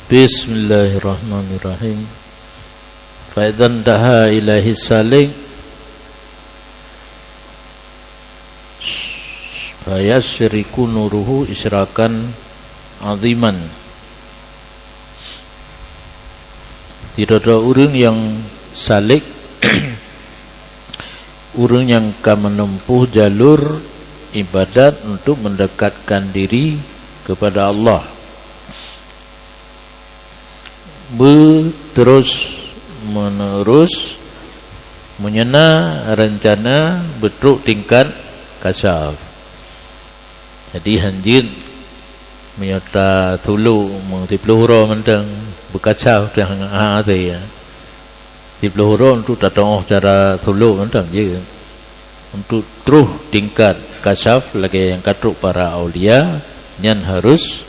Bismillahirrahmanirrahim. Fa idzan daha ilahi salik fayasyriku nuruhu isyrakan aziman. Tidak ada orang yang salik orang yang akan menempuh jalur ibadat untuk mendekatkan diri kepada Allah, berterus menerus menyena rencana bentuk tingkat kasyaf. Jadi hanjin menyata tulu mengtipluhura mentang berkasyaf dengan ahadi ya. Tipluhura untuk tatong cara tulu mentang je untuk terus tingkat kasyaf lagi yang katruk para aulia yang harus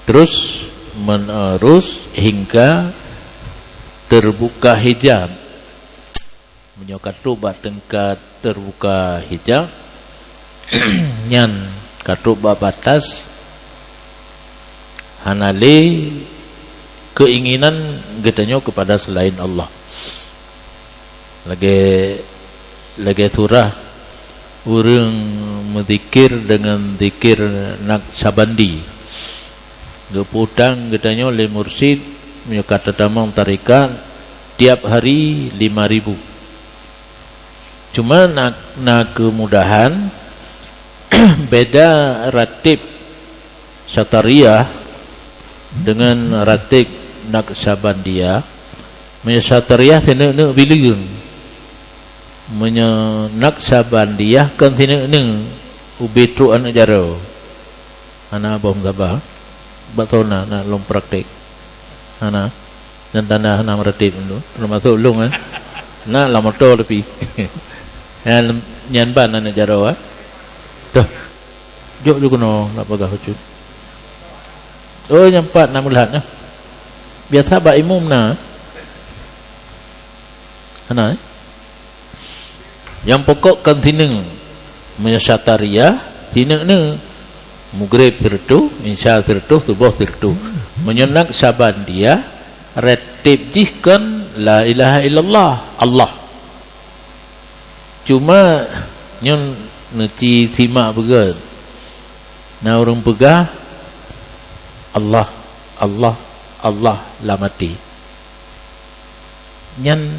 terus menerus hingga terbuka hijab. Menyokat rubat tingkat terbuka hijab yang katrubat batas hanali keinginan getanya kepada selain Allah. Lagi surah orang menzikir dengan zikir Naqsabandi. Geputang katanya oleh mursyid menyukat tamang tarikat tiap hari 5.000. Cuma nak kemudahan beda ratib Satariyah dengan ratib Naqsabandiyah. Satariyah tidak biliun, Naqsabandiyah kan tidak ubitru anak jaro anak abang sabah batona nak long praktik ana dan tanah ana meretip tu termasuk long nak lama to lebih nyan ban ana jaro tuh jok juga no nak pagah hucut oh nyampat nak melihat biasa ba imum na ana yang pokok kan tineng menyasatariyah tineng Mugrib firtu, insya firtu, tubuh firtu. Menyenak saban dia, retib jihkan la ilaha illallah Allah. Cuma nyon neci timak begal. Nah orang pegah Allah, Allah, Allah lah mati. Nyan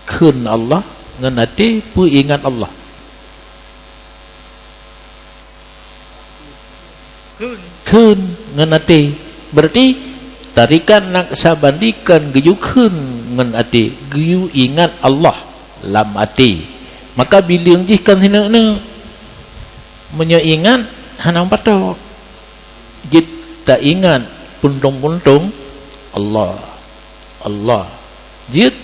kun Allah ngan hati pu ingat Allah. Kun ngenati berarti tarikan Naqsabandikan geyu kun ngenati geyu ingat Allah lam ati. Maka bila jihkan hina menyoingat hanam patok jit tak ingat puntung-puntung Allah Allah jit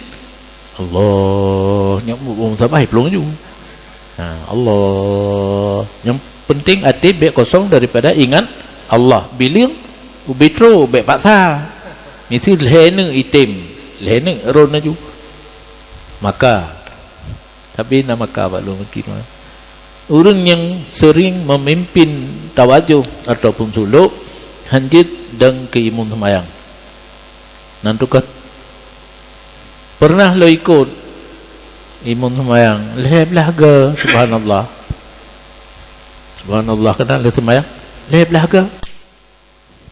Allah nyamuk sampai pelong ju Allah yang penting hati baik kosong daripada ingat Allah. Bilang ubitro baik paksa mesti lehene itim lehene ron aju maka tapi nama ka balu mungkin orang yang sering memimpin tawajuh ataupun suluk hanjit dan keimun semayang nantukat pernah lo ikut imun semayang lebelah ke subhanallah subhanallah kena le semayang lebelah ke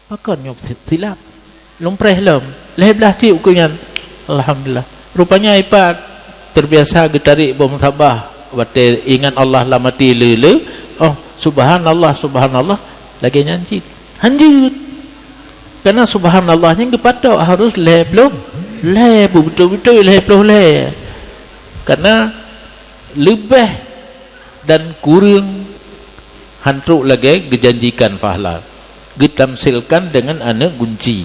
makan nyop silap lompreh lom lebelah ti ukuran alhamdulillah rupanya ipat terbiasa getarik bom sabah wate ingat Allah la mati lele oh subhanallah subhanallah lagi nyanyi hanjut karena subhanallahnya kepada harus leblom lebu betul-betul lebloh le karena lebih dan kurang hantruk lagi dijanjikan pahala ditamsilkan dengan anak kunci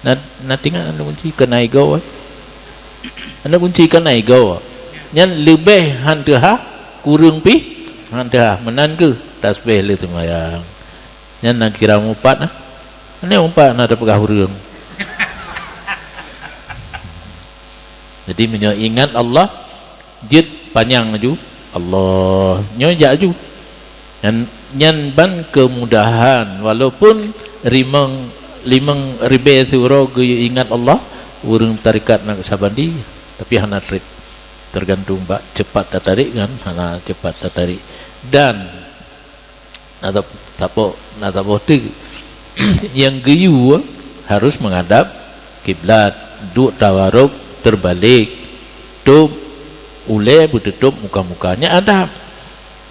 nanti kan anak kunci kena igau anak kunci kena igau yang lebih hantuha kurang pi hantuha menan ke tasbih le semayang yang nak kira umpat ini umpat ada pegah hurung jadi mengingat Allah jid panjang ju Allah nyoja ju dan nyan ban kemudahan walaupun rimang limang ribe suro ge ingat Allah urang tarikat nak sabandi tapi hana trip tergantung bak cepat tarik kan hana cepat tarik dan atau tapo tu yang geyu harus menghadap kiblat duk tawaruk terbalik tutup ule tutup muka-mukanya adab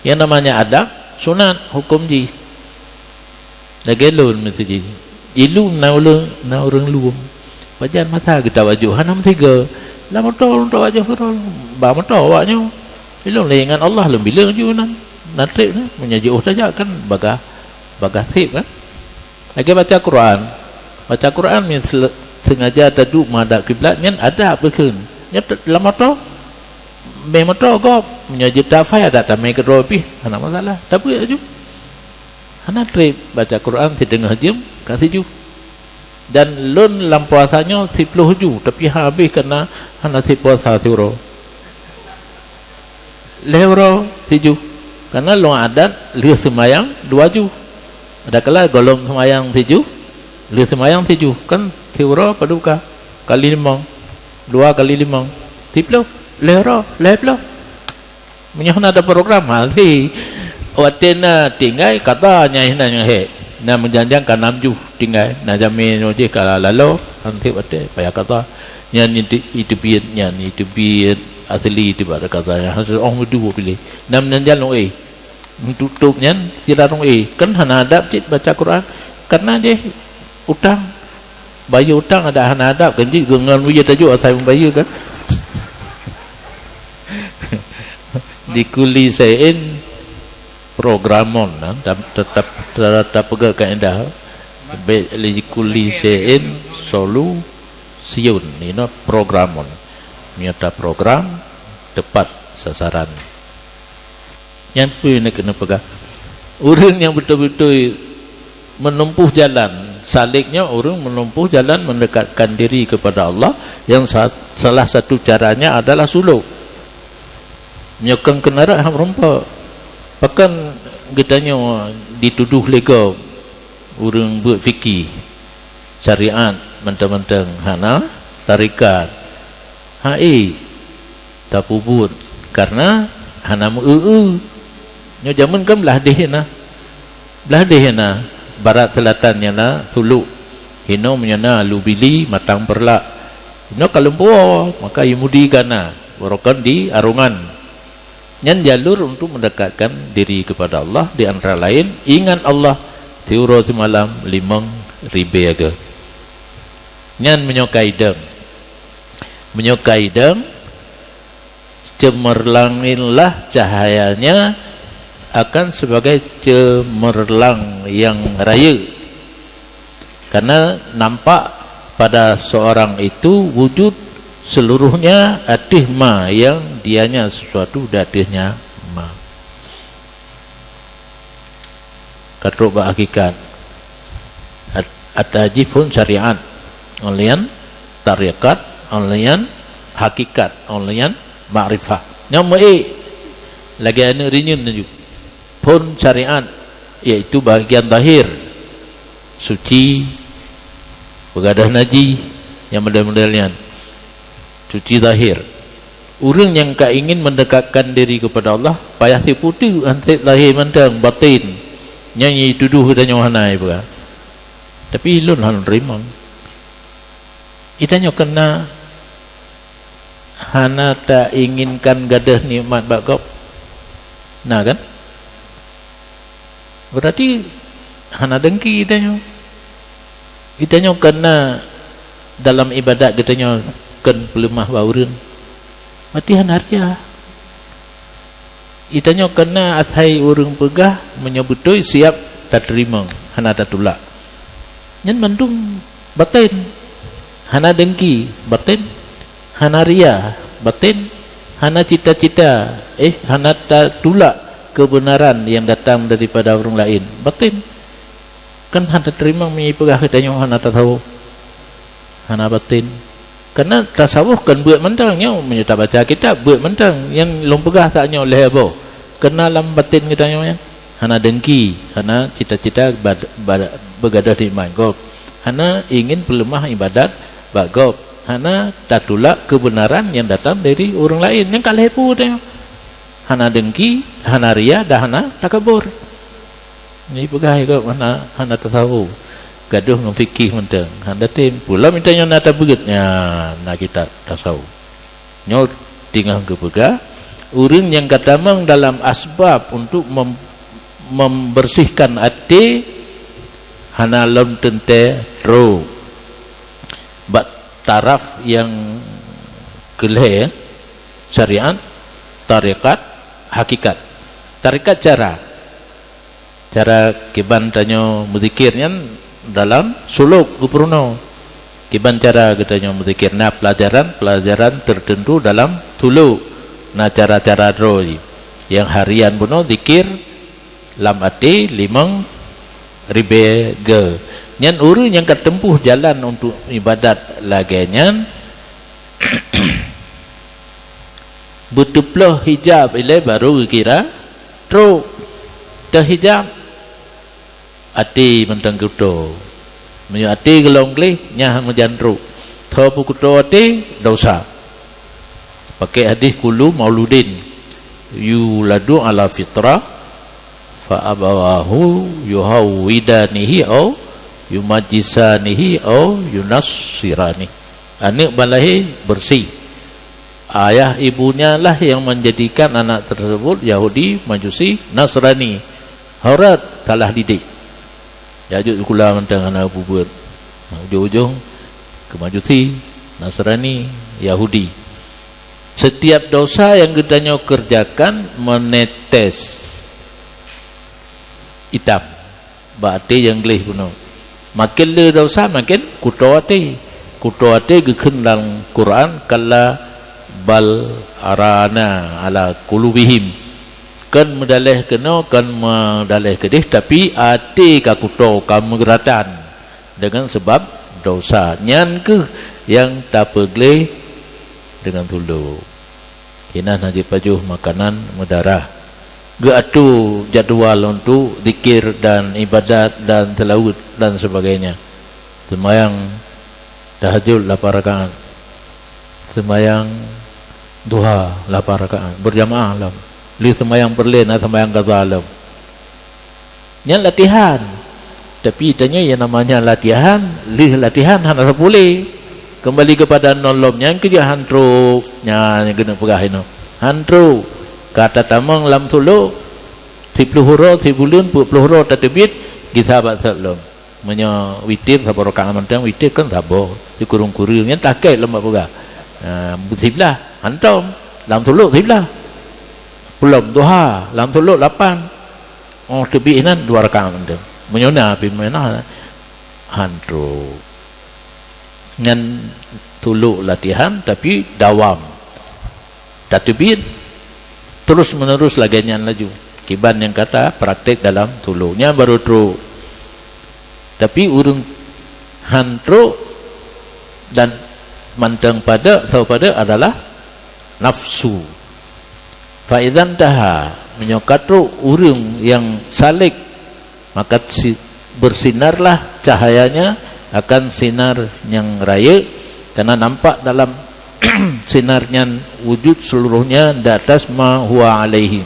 yang namanya adab sunat hukum ji lagelun mesti ji ilu na urang luum wajan mata kita wajah hanam tiga la motor untuk wajah kurang ba motor awaknya ilu lengan Allah lembilang ju nan natrip ni menyaji saja kan bagah tip kan lagi baca Quran ni sengaja taduk madhab kiblat ni ada berken ni lama tu memang tu kau menyaji tafai ada tamai kerobi ada masalah tapi aja hana trip baca Quran setengah jam kasih ju dan lun lam puasanya 10 ju tapi habis kena hana si puasa siro lewro siju karena lu adat lihat semayang 2 ju ada kala golong semayang 7 lihat semayang 7 kan siro paduka kali 5 2 kali 5 10 lewro menyahna ada program hal watena tinggal katanya hinanya he na menjanjang kan 6 ju tinggal na jamin oje kala lalu nanti wate payah kata nyan itu biar asli itu pada katanya harus orang berdua pilih nam menjanjang lo tutup nyan silarong kan hana adab cik baca Quran karena dia utang bayar utang ada hana adab kan cik gengan wujud tajuk asal membayar kan dikuli sein programon tetap pegang kaedah dikuli sein solusiun ini programon nyata program tepat sasaran yang pun nak kena pegang orang yang betul-betul menempuh jalan saliknya orang menempuh jalan mendekatkan diri kepada Allah yang salah satu caranya adalah suluk menyokong kenara ham rompa bahkan kitanya dituduh lega orang buat fikir syariat mentang-mentang hana tarikat tak pubut karena hana nyo zaman kan belah deh na barat selatannya na Sulu hino menyana lubili matang perlak hino kalumpo maka imudi kana warokan di arungan nyan jalur untuk mendekatkan diri kepada Allah di antara lain ingat Allah tiuro semalam 5 ribe aga nyan menyokai deng cemerlanginlah cahayanya akan sebagai cemerlang yang raya karena nampak pada seorang itu wujud seluruhnya atih ma yang dianya sesuatu datihnya ma katruk ba hakikat ataji pun syariat olian tarikat olian hakikat olian ma'rifah nyama lagi anu rinyun tunjuk pun syariat iaitu bahagian zahir suci begadah naji yang model-modelnya suci zahir orang yang tak ingin mendekatkan diri kepada Allah payah si putih antik zahir mentang batin nyanyi tuduh kita nyohanai bukan tapi ilun hal rimang itanya kena hana tak inginkan gadah nikmat bakop nah kan berarti hana dengki itanya kena dalam ibadat kitanya kan pelemah bauran mati hanaria itanya kena athai orang pegah menyebutui siap tak terima hana tak tulak nyen mandung batin hana dengki batin hana ria batin hana cita-cita hana tak tulak kebenaran yang datang daripada orang lain batin kan hana terima menyebutkan katanya hana tak tahu hana batin karena tasawuf kan buat mentangnya menyata baca kitab buat mentang yang lompegah taknya oleh apa kena lam batin kitanya hana dengki hana cita-cita begadah di main kau hana ingin pelemah ibadat bagop, hana tak tolak kebenaran yang datang dari orang lain yang kalah pun tengok. Hana dengki, hana ria, dah hana takabur. Ni pegai kau hana tahu. Gaduh dengan fikih mentang. Hana tim pula mintanya nata begitnya, nak kita tahu. Nyor tinggal ke pegai. Orang yang katamang dalam asbab untuk membersihkan hati, hana lom tente ro. Bat taraf yang keleh syariat, tarikat, hakikat. Tarikat cara kiban tanyo muzikirnya dalam suluk gupurno. Kiban cara katanya muzikir na pelajaran tertentu dalam tulu. Na cara-cara ro yang harian puno zikir lam ati 5 ribe ge. Nyan uru yang ketempuh jalan untuk ibadat laganya betuplah hijab ile baru kira tro terhijab ati mentang kuto menyo ati gelong klih nyah menjandru thopu kuto ati dosa pakai hadis kulu mauludin yuladu ala fitrah fa abawahu yuhawidanihi au yumajisanihi au yunassirani. Anak balai bersih, ayah ibunya lah yang menjadikan anak tersebut Yahudi, Majusi, Nasrani. Haurat salah didik. Jajut kula mentang anak bubuat. Ujung-ujung ke Majusi, Nasrani, Yahudi. Setiap dosa yang kita kerjakan menetes hitam. Berarti yang gelih puno. Makin le dosa makin kutoati gekun dalam Quran kala bal arana ala qulubihim kan medalih kena kan medalih kedih tapi ati ka kuto ka megeratan dengan sebab dosa nyan ke yang tak pegleh dengan tulu kina najib pajuh makanan mudarah geatu jadual untuk zikir dan ibadat dan tilawat dan sebagainya. Sembahyang tahajud 8 rakaat. Sembahyang duha 8 rakaat berjamaah lah. Li sembahyang perlen atau sembahyang qaza lah. Yang latihan. Tapi tanya yang namanya latihan, li latihan hana boleh. Kembali kepada nolom yang kerja hantru nya yang kena pegah ino. Hantru kata tamang lam tulu 10 huruf 10 bulan 40 huruf tatbit kita baca salam menyo witir sabar rakaat mentang witir kan sabar dikurung-kurungnya takai lembab pegah butiblah hantam lam tulu tiblah belum duha lam tulu 8 oh tebik nan 2 rakaat mentang menyona pin mana hantru ngan tulu latihan tapi dawam tatbit terus menerus lagian laju kiban yang kata praktek dalam tulunya baru tru tapi urung hantru dan mantang pada adalah nafsu faidan taha menyokatru urung yang salik maka bersinarlah cahayanya akan sinar yang raya karena nampak dalam sinarnya wujud seluruhnya di atas ma huwa alaihi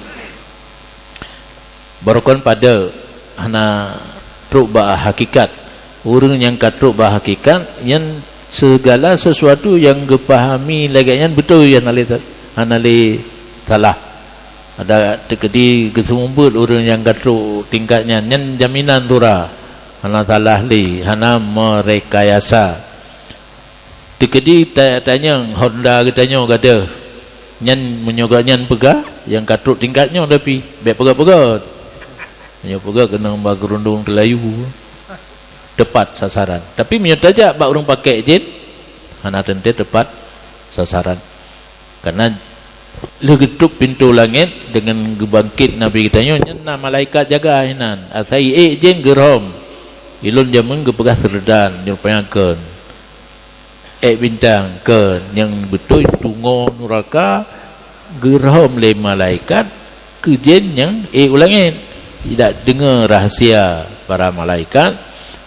barukan pada hana truk ba hakikat orang yang katruk ba hakikat yang segala sesuatu yang gepahami laganya betul yang anali salah ada tekedi gesumbut orang yang katruk tingkatnya yang jaminan dura hana salah li hana merekayasa dikedi tanya Honda katanya kata nyan menyogaknya pegah yang katruk tingkatnya tapi baik pegah-pegah nyo pegah kena bagerundung telayu tepat sasaran tapi menyutajak bak orang pakai jen hana tente tepat sasaran karena legetuk pintu langit dengan gebangkit Nabi katanya nyan malaikat jaga hinan atai jen gerom ilun jamun gepegah serdan nyopayakeun bintang ke yang betul tungo nuraka geram le malaikat kejen yang ulangin tidak dengar rahasia para malaikat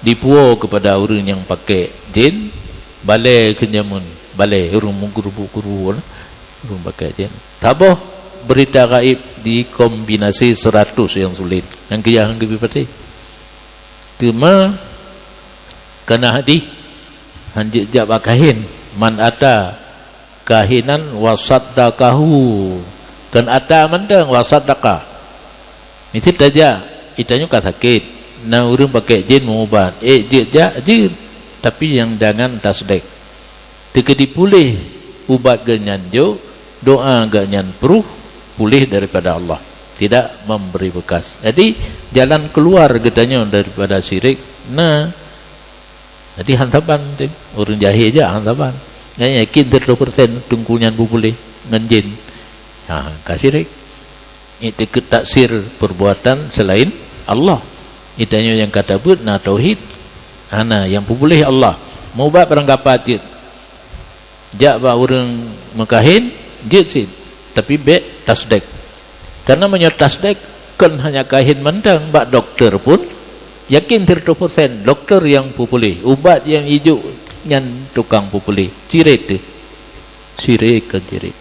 dipuo kepada orang yang pakai jin, balai kenyamun, balai orang guru-guru orang pakai jin. Tabah berita gaib dikombinasi 100 yang sulit. Yang kaya lebih pasti. Cuma kena hadis hanjit jak kahin, man ata kahinan wasaddaqahu, kan ata mandang wasaddaqa. Mesti saja itanya kata sakit. Nah orang pakai jin mengubat. Jin tapi yang jangan tasdik. Tekedi pulih ubat ganyan jo, doa ganyan peruh pulih daripada Allah. Tidak memberi bekas. Jadi jalan keluar katanya daripada syirik. Nah, jadi hantaban orang jahil aja hantaban. Nggak yakin 100% tungkunyan pulih dengan jin. Nah, kasirik. Itu ketaksir perbuatan selain Allah. Itanya yang kata but na tauhid. Ana yang boleh Allah. Mau buat perangkapan jid. Jak ba orang mekahin jid sid. Tapi be tasdik. Karena menyetasdik kan hanya kahin mandang bak doktor pun yakin 100% doktor yang boleh. Ubat yang hijau yang tukang boleh. Cirit tu. Sirik kan cirit.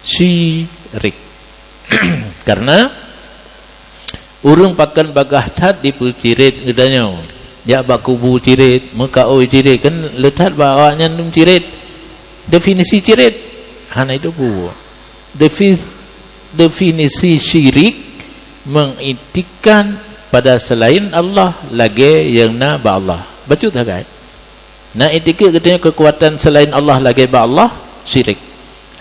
Syirik. Karena urang pakan bagah tat di cirit gedanya. Ya bakubu cirit, mekau cirit kan letat bawanya num cirit. Definisi cirit hana itu bu. Definisi syirik mengitikan pada selain Allah lagi yang na ba Allah. Betul tak kan? Nah itika katanya kekuatan selain Allah lagi ba Allah syirik.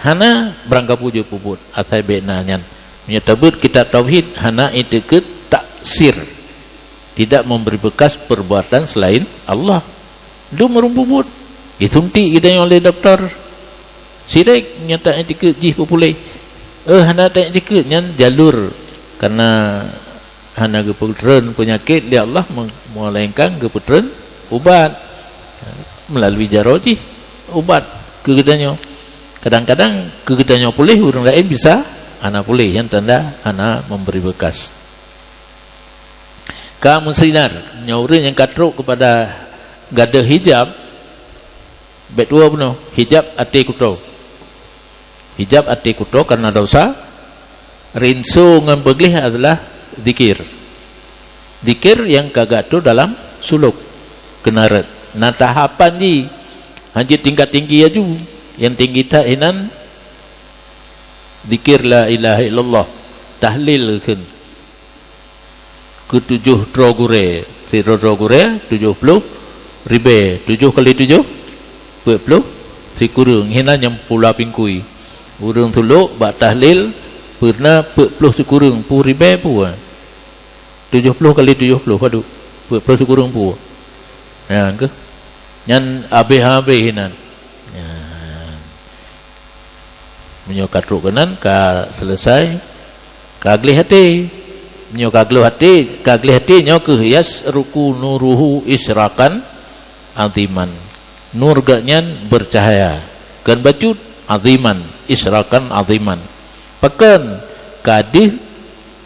Hana berangkap wujud puput atai benanyan. Menyebut kita tauhid hana itika taksir. Tidak memberi bekas perbuatan selain Allah. Dia merumput. Disuntik kita oleh doktor. Syirik nyata etika jih populai. Hana tak etika nyan jalur karena hana keputren penyakit dia Allah melainkan keputren ubat melalui jaroji ubat kegedanyo. Kadang-kadang kegedanyo pulih orang lain bisa hana pulih yang tanda hana memberi bekas. Kamu sinar nyaurin yang katruk kepada gada hijab betua penuh hijab ati kuto. Hijab ati kuto karena dosa. Rinsu ngan beglih adalah zikir. Zikir yang kagak tu dalam suluk kenaret. Nah tahapan ni hanya tingkat tinggi aja. Yang tinggi tak hinan zikir la ilaha illallah. Tahlil kan. Ke-7 drogure. Si drogure 70 ribe. 7 kali 7 40 si kurung hinan yang pula pingkui. Urang tuluk bak tahlil pernah 40 sekurang pu ribe pu 70 kali 70 padu 40 sekurang pu ya ke nyan habis hinan ya menyokat rukanan ka selesai kagli hati menyokaglu hati kagli hati nyok hias ruku nuruhu israkan aziman nur ganyan bercahaya kan bacut aziman israkan aziman pakan kadih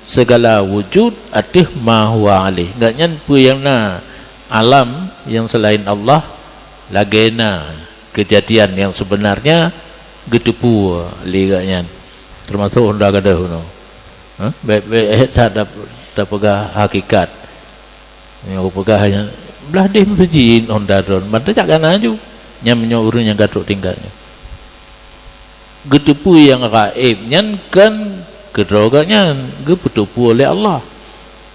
segala wujud atih ma huwa alih ganyan pu yang na alam yang selain Allah lagena kejadian yang sebenarnya gitu pu li ganyan termasuk honda kada hono baik-baik tak pegah hakikat yang pegah hanya belah deh mesti honda don mata jak kana ju nyamnyo urun yang gatruk tinggalnya getepu yang gaib nyan kan kedrogannya gepetupu oleh Allah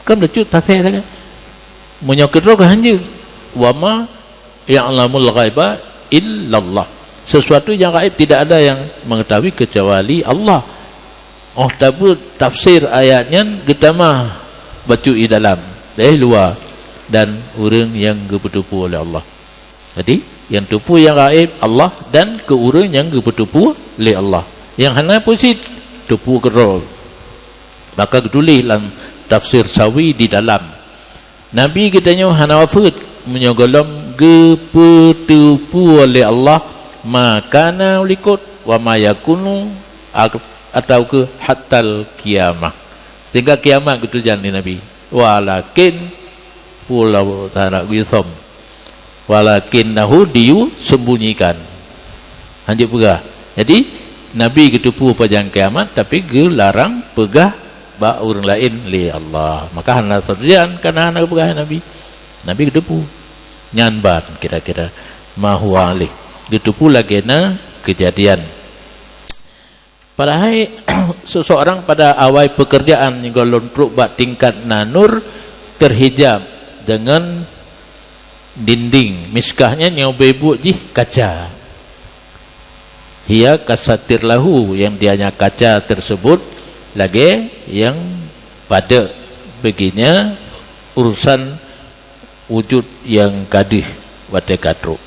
kan decut tateh kan munyo kedroga hanya wama ya'lamul ghaiba illallah sesuatu yang gaib tidak ada yang mengetahui kecuali Allah. Oh tapi tafsir ayatnya getama baca di dalam luar dan urang yang gepetupu oleh Allah. Jadi yang tupu yang gaib Allah dan ke urang yang gepetupu oleh Allah. Yang hana posit tupu kerol. Maka ditulis dalam tafsir sawi di dalam. Nabi kitanya hana wafat menyogolom gepetupu oleh Allah makana ulikut wa ma yakunu atau ke hatal kiamah. Sehingga kiamat gitu jangan Nabi. Walakin pulau tarak githom walakinnahu diu sembunyikan anjir pegah. Jadi Nabi ketupu pajang kiamat tapi gelarang pegah ba orang lain li Allah. Maka hana terjadian karena hana pegah Nabi. Nabi ketupu nyanban kira-kira mahuwa alih. Ketupu lagi na kejadian. Padahal seseorang pada awal pekerjaan yang golon truk bak tingkat nanur terhijab dengan dinding miskahnya nyobebu di kaca. Hiya kasatir lahu yang dianya kaca tersebut lagi yang pada begini urusan wujud yang kadih pada katruk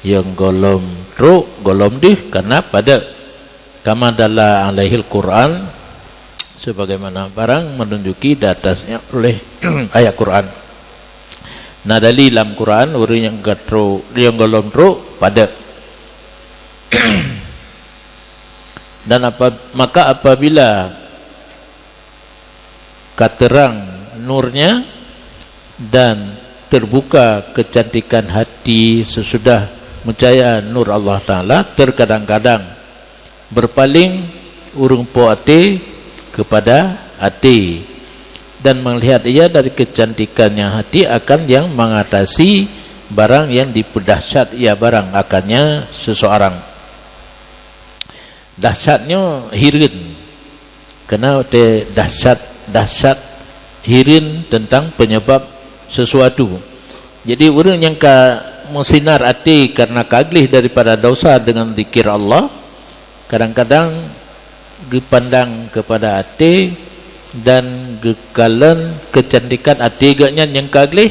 yang golom truk golom dih karena pada kama dalla alaihil Quran sebagaimana barang menunjuki datasnya oleh ayat Quran. Nah dalam Quran orang yang katruk yang golom truk pada dan maka apabila katerang nurnya dan terbuka kecantikan hati sesudah percaya nur Allah Ta'ala terkadang-kadang berpaling urung po ate kepada hati dan melihat ia dari kecantikannya hati akan yang mengatasi barang yang dipedahsyat ia barang akannya seseorang. Dahsyatnya hirin karena dahsyat hirin tentang penyebab sesuatu. Jadi orang yang musinar hati karena kaglih daripada dosa dengan zikir Allah kadang-kadang dipandang kepada hati dan gekalan kecantikan hati gaknya yang kaglih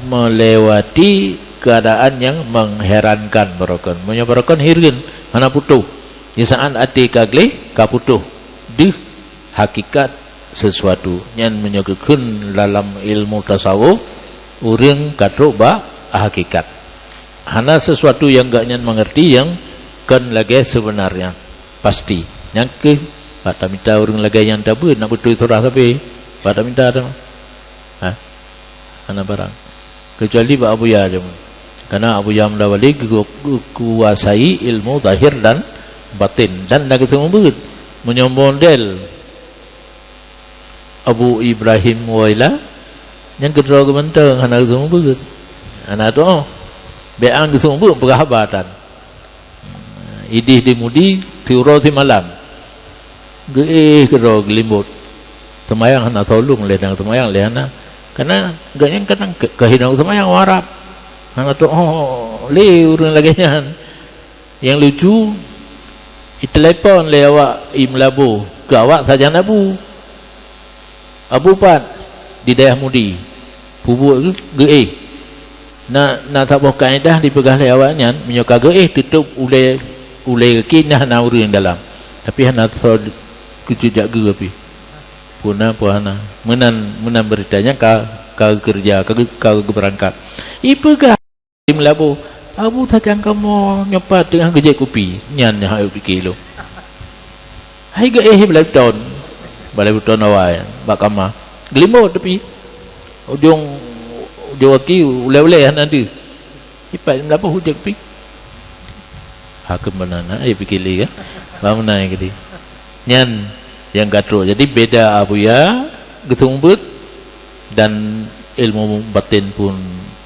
melewati keadaan yang mengherankan barokan menyebabkan hirin mana putuh di saat hati kaglih kaputuh di hakikat sesuatu yang menyebabkan dalam ilmu tasawuf orang katruk ba hakikat hana sesuatu yang gak nyan mengerti yang kan lagi sebenarnya pasti yang ke pada minta orang lagi yang dapat nak betul surah tapi pada minta ada hana barang kecuali Pak Abu Ya aja karena Abu Yam Dawali kuasai ilmu zahir dan batin dan dah ketemu begitu menyembondel Abu Ibrahim Waila yang kedua kementang hana ketemu begitu anak tu beang ketemu begitu perhabatan idih dimudi tiuro ti malam kedua gelimbut temayang hana tolong ledang temayang lehana karena gaknya kadang kehidupan temayang warap hana tu urang lagi yang lucu telepon le awak imlabu ke awak saja nabu abu pat di daerah mudi bubuk ge na tak boh kaedah dipegah le awaknya menyoka ge tutup ulai kaki nah na urang dalam tapi hana kejujak ge api puna puana menan beritanya ka kerja ka berangkat ipegah melabu abu tajang kamu nyopat dengan gejek kopi nyan hayo kilo hai ge balai beton awal bakama gelimo tapi ujung ki ule-ule nanti ipat melabu hujak pi hakem banana ai pikili kan bamna gede nyan yang gatro jadi beda Abu Ya getumbut dan ilmu batin pun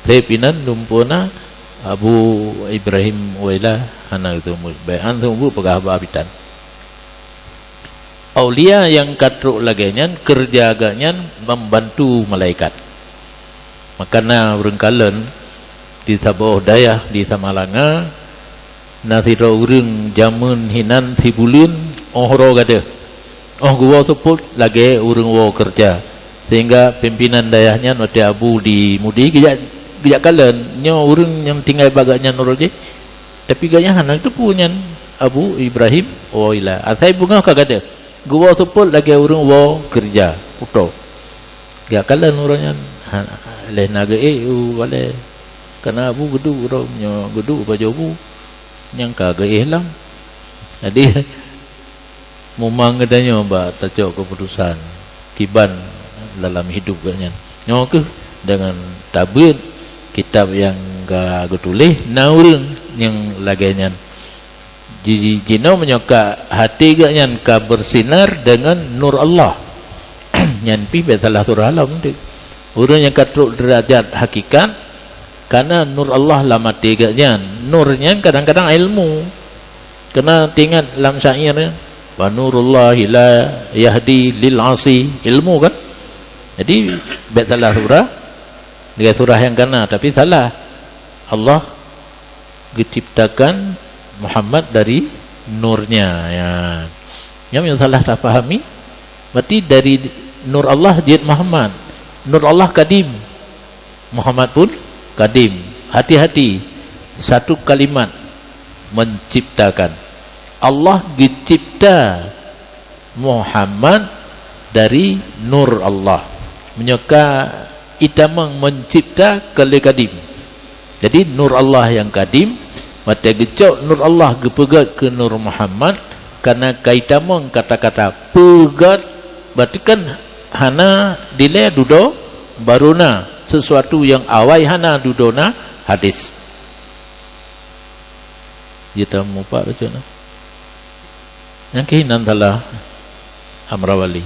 tepinan lumpuna Abu Ibrahim Waila hana itu bayan tunggu pegah habitan aulia yang katruk laginya kerja agaknya membantu malaikat makana urang di Sabah Dayah di Samalanga nasira urang jamun hinan tibulun ohro gade gua seput lagi urang wo kerja sehingga pimpinan dayahnya noti Abu di Mudi bijak kalen nyo urang yang tinggal bagaknya noroje tapi ganya hana itu punya Abu Ibrahim Waila asai bunga kagada gua seput lagi urang wo kerja puto gak kalen urangnya leh naga wale karena Abu gedu urang nyo gedu bajobu yang kagak hilang jadi memang adanya mbak tajok keputusan kiban dalam hidup nya nyo ke dengan tabut kitab yang ga tulis naurung yang laganya jino menyoka hati gaknya ka bersinar dengan nur Allah nyan pi betalah surah alam tu urang yang katruk derajat hakikat karena nur Allah lama tiganya nurnya kadang-kadang ilmu kena ingat dalam syair wa nurullahi la yahdi lil asi ilmu kan jadi betalah surah dia surah yang kena tapi salah Allah diciptakan Muhammad dari nurnya ya. Yang salah tak fahami berarti dari nur Allah dia Muhammad. Nur Allah kadim. Muhammad pun kadim. Hati-hati satu kalimat menciptakan. Allah dicipta Muhammad dari nur Allah. Menyuka itamang mencipta kali kadim. Jadi nur Allah yang kadim mata gecok nur Allah gepegat ke nur Muhammad karena kaitamang kata-kata pegat berarti kan hana dile dudo baruna sesuatu yang awai hana dudona hadis kita mupa baca na yang kehinan salah Amrawali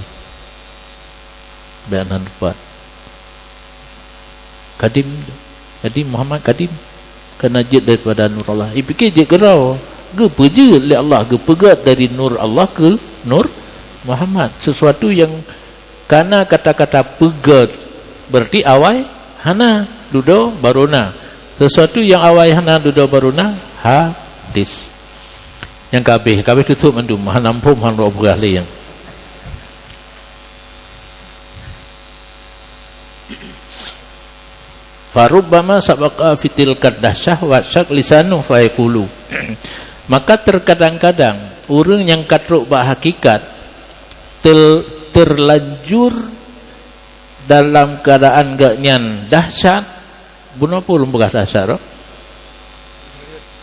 bayanan rupat kadim jadi Muhammad kadim kena jid daripada nur Allah. Fikir je gerau. Gepe je oleh Allah, gepegat dari nur Allah ke nur Muhammad. Sesuatu yang karena kata-kata pegat berarti awai hana dudo baruna. Sesuatu yang awai hana dudo baruna hadis. Yang kabeh tutup mandum hanampum han ro berahli yang farubbama sabaqa fitil kadahsyah wa syak lisanu fa yaqulu maka terkadang-kadang urang yang katruk ba hakikat terlanjur dalam keadaan gaknyan dahsyat buno pun begas dahsyat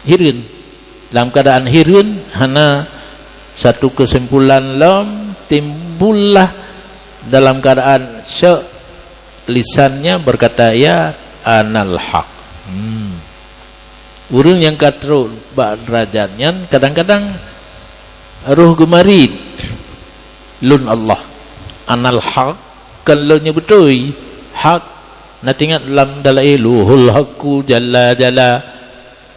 hirin dalam keadaan hirin hana satu kesimpulan lam timbullah dalam keadaan syak lisannya berkata ya anal haq. Urang yang katruk bak derajatnya kadang-kadang roh gemarin lun Allah anal haq kalau nya betul haq nak ingat dalam dalailuhul haqqu jalla jalla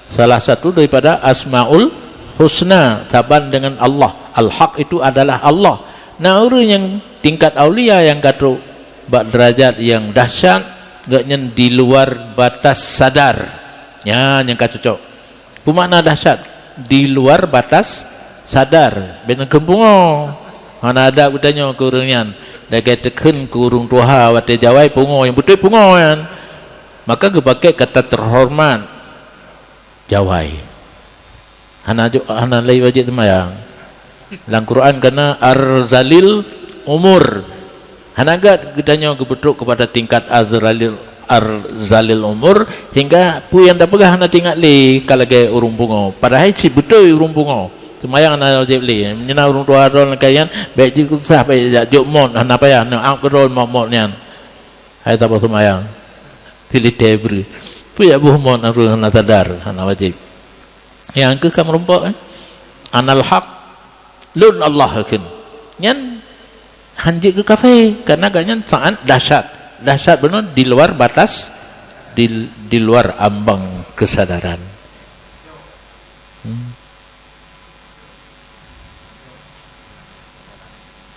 salah satu daripada asmaul husna taban dengan Allah al haq itu adalah Allah. Nah urang yang tingkat aulia yang katruk bak derajat yang dahsyat gaknya di luar batas sadar ya yang cocok pemakna dahsyat di luar batas sadar benar kempungo mana ada budanya ke urangnya dah katakan ke urung tuha wate jawai pungo yang betul pungo kan maka kepakai kata terhormat jawai hana lai wajib semayang dalam Quran kena arzalil umur hanagat gedanya kebetuk kepada tingkat arzalil umur hingga pu yang dah pegah hana tingkat li kalage urung pungo padahal si betul urung pungo semayang hana wajib li menyena urung tua ron kayan baik jiku sah baik juk mon hana payah nak ang kedol mon nian hai tak semayang tili tebri pu ya buh mon urung hana sadar hana wajib yang ke kam rompok anal haq lun Allah hakin nyan hanjik ke kafe karena gaknya sangat dahsyat benar di luar batas di luar ambang kesadaran.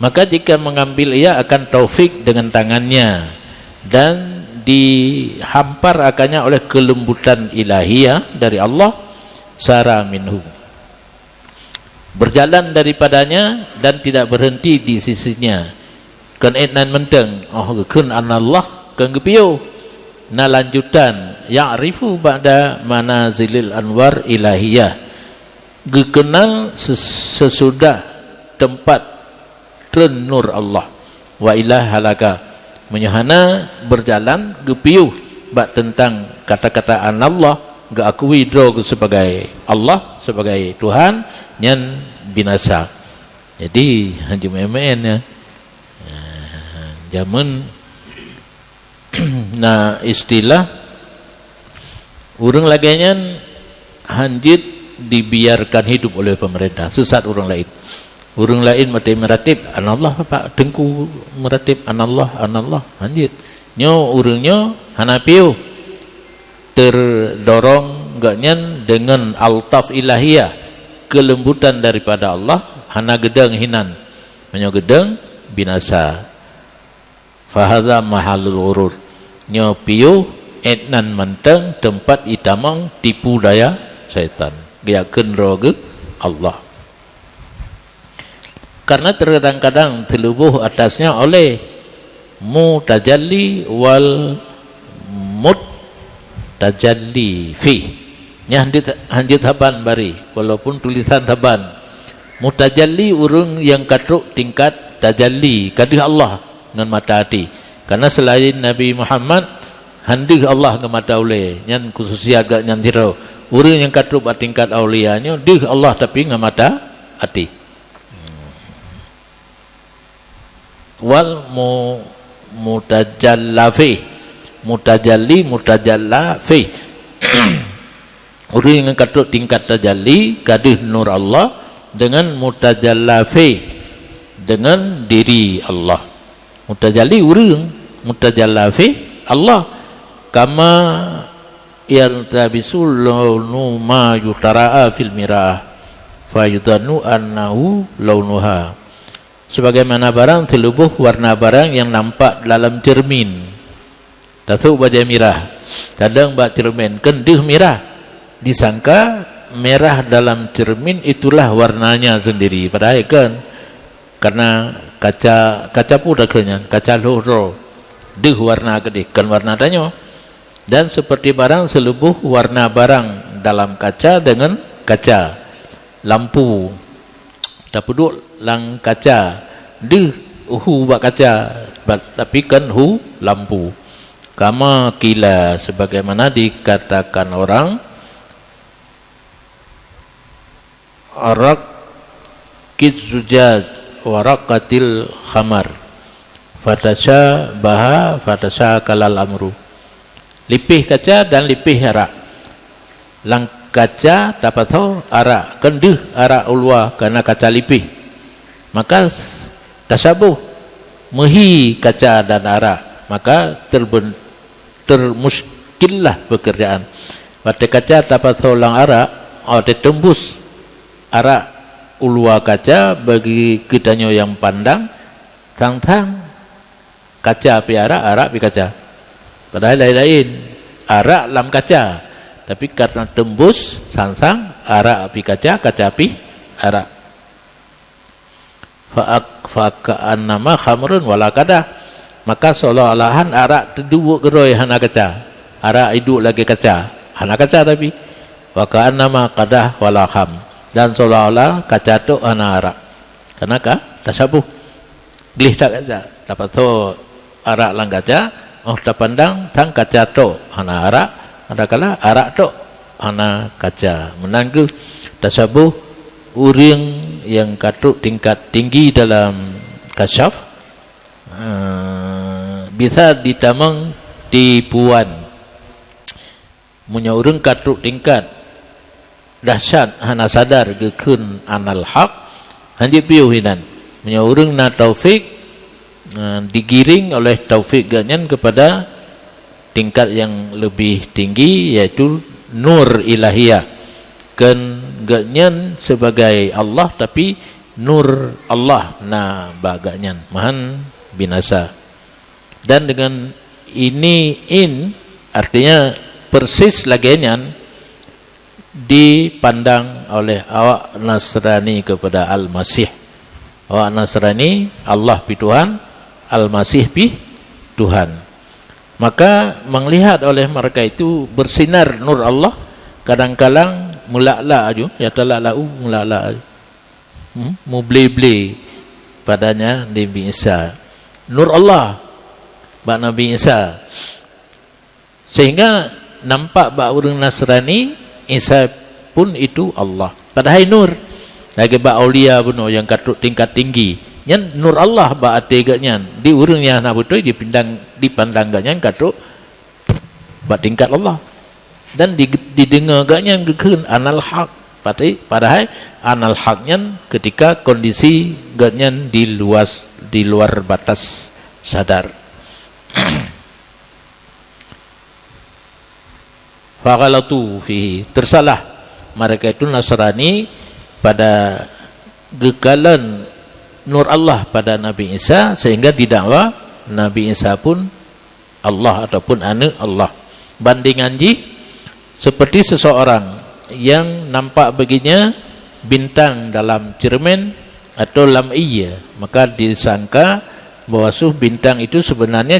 Maka jika mengambil ia akan taufik dengan tangannya dan dihampar akannya oleh kelembutan ilahiyah dari Allah sara minhu berjalan daripadanya dan tidak berhenti di sisinya kan etnan menteng kun anallah kan gepiyo na lanjutan ya'rifu ba'da manazilil anwar ilahiyah gekenal sesudah tempat nur Allah wa ilah halaka menyahana berjalan gepiyo bak tentang kata-kata anallah ge akui dro sebagai Allah sebagai Tuhan nyan binasa. Jadi haji memen ya. Zaman Nah, istilah urang lagian hanjit dibiarkan hidup oleh pemerintah, sesat orang lain. Orang lain mati meratib anallah pak dengku meratib anallah hanjit. Nyo urangnya Hanafiu terdorong gaknyan dengan altaf ilahiyah, kelembutan daripada Allah, hana gedeng hinan, menyo gedeng binasa. Fahadha mahalul urur. Nyo piu etnan menteng tempat itamang tipu daya syaitan. Giakeun roge Allah. Karena terkadang-kadang terlubuh atasnya oleh mutajalli wal mutajalli fi. Nya handit haban bari walaupun tulisan haban. Mutajalli urang yang katruk tingkat tajalli kadih Allah dengan mata hati. Karena selain Nabi Muhammad handih Allah dengan mata oleh nyan khususnya agak nyan dirau. Urang yang katruk tingkat aulianya dih Allah tapi dengan mata hati. Wal mutajallafi, mutajalli mutajallafi. Orang yang katruk tingkat tajalli kadih nur Allah dengan mutajallafi, dengan diri Allah. Mutajalli urang, mutajallafi Allah. Kama yaltabisul launu ma yutara'a fil mirah fayudanu annahu launuha. Sebagaimana barang terlubuh warna barang yang nampak dalam cermin. Datuk baja mirah. Kadang bak cermin kendih mirah. Disangka merah dalam cermin itulah warnanya sendiri. Padahal kan karena kaca pun dakanya, kaca loro. Deh warna gede kan warna tanya. Dan seperti barang selubuh warna barang dalam kaca dengan kaca lampu. Tak peduk lang kaca deh bak kaca tapi kan lampu. Kama kila sebagaimana dikatakan orang arak kizujaz waraqatil khamar fatasha baha fatasha kalal amru. Lipih kaca dan lipih arak. Lang kaca dapat tahu arak kendih arak ulwa karena kaca lipih, maka tasabuh mehi kaca dan arak, maka termuskillah pekerjaan. Pada kaca dapat tahu lang arak ada tembus arak ulwa kaca bagi kitanya yang pandang tang-tang kaca pi arak pi kaca, padahal lain-lain arak lam kaca. Tapi karena tembus sangsang arak api kaca api arak. Fa'aka annama khamrun wala kadah. Maka seolah-olahan arak terdubuk geroi hana kaca. Arak hidup lagi kaca. Hana kaca tapi. Waka annama kadah wala kham. Dan seolah-olah kaca tu hana arak. Kenapa? Tasabuh. Gelih tak kaca. Dapat tu arak lang kaca. Oh tak pandang tang kaca tu hana arak. Adakala arak tu hana kaca. Menanggu tasabuh uring yang katruk tingkat tinggi dalam kasyaf bisa ditamang tipuan. Munya uring katruk tingkat dahsyat hana sadar gekun anal haq hanjit piu hinan. Munya uring na taufik digiring oleh taufik ganyan kepada tingkat yang lebih tinggi, yaitu nur ilahiyah. Kan ganyan sebagai Allah tapi nur Allah na baganyan mahan binasa. Dan dengan ini artinya persis lagian dipandang oleh awak Nasrani kepada Al-Masih. Awak Nasrani Allah pi Tuhan, Al-Masih pi Tuhan. Maka melihat oleh mereka itu bersinar nur Allah, kadang-kadang melakla aju, ya talalau melakla aju. Muble-ble padanya Nabi Isa. Nur Allah bak Nabi Isa. Sehingga nampak bak orang Nasrani Isa pun itu Allah. Padahal nur. Lagi bak aulia pun yang katruk tingkat tinggi. Yang nur Allah ba ateganya di urangnya nak betul dipandang ganyan katruk tingkat Allah. Dan didengar agaknya gekeun anal haq. Padahal anal haqnya ketika kondisi agaknya di luar batas sadar. Faghalatu fihi, tersalah mereka itu Nasrani pada gekalan nur Allah pada Nabi Isa, sehingga didakwa Nabi Isa pun Allah ataupun anak Allah. Bandingan seperti seseorang yang nampak baginya bintang dalam cermin atau lam iya, maka disangka bahwa bintang itu sebenarnya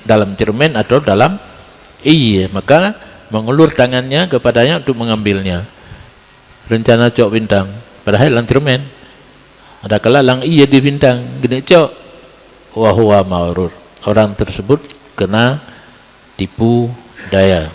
dalam cermin atau dalam iya, maka mengulur tangannya kepadanya untuk mengambilnya. Rencana cok bintang, padahal dalam cermin. Ada kala lang iya di bintang, gini cok, wa huwa ma'rur. Orang tersebut kena tipu daya.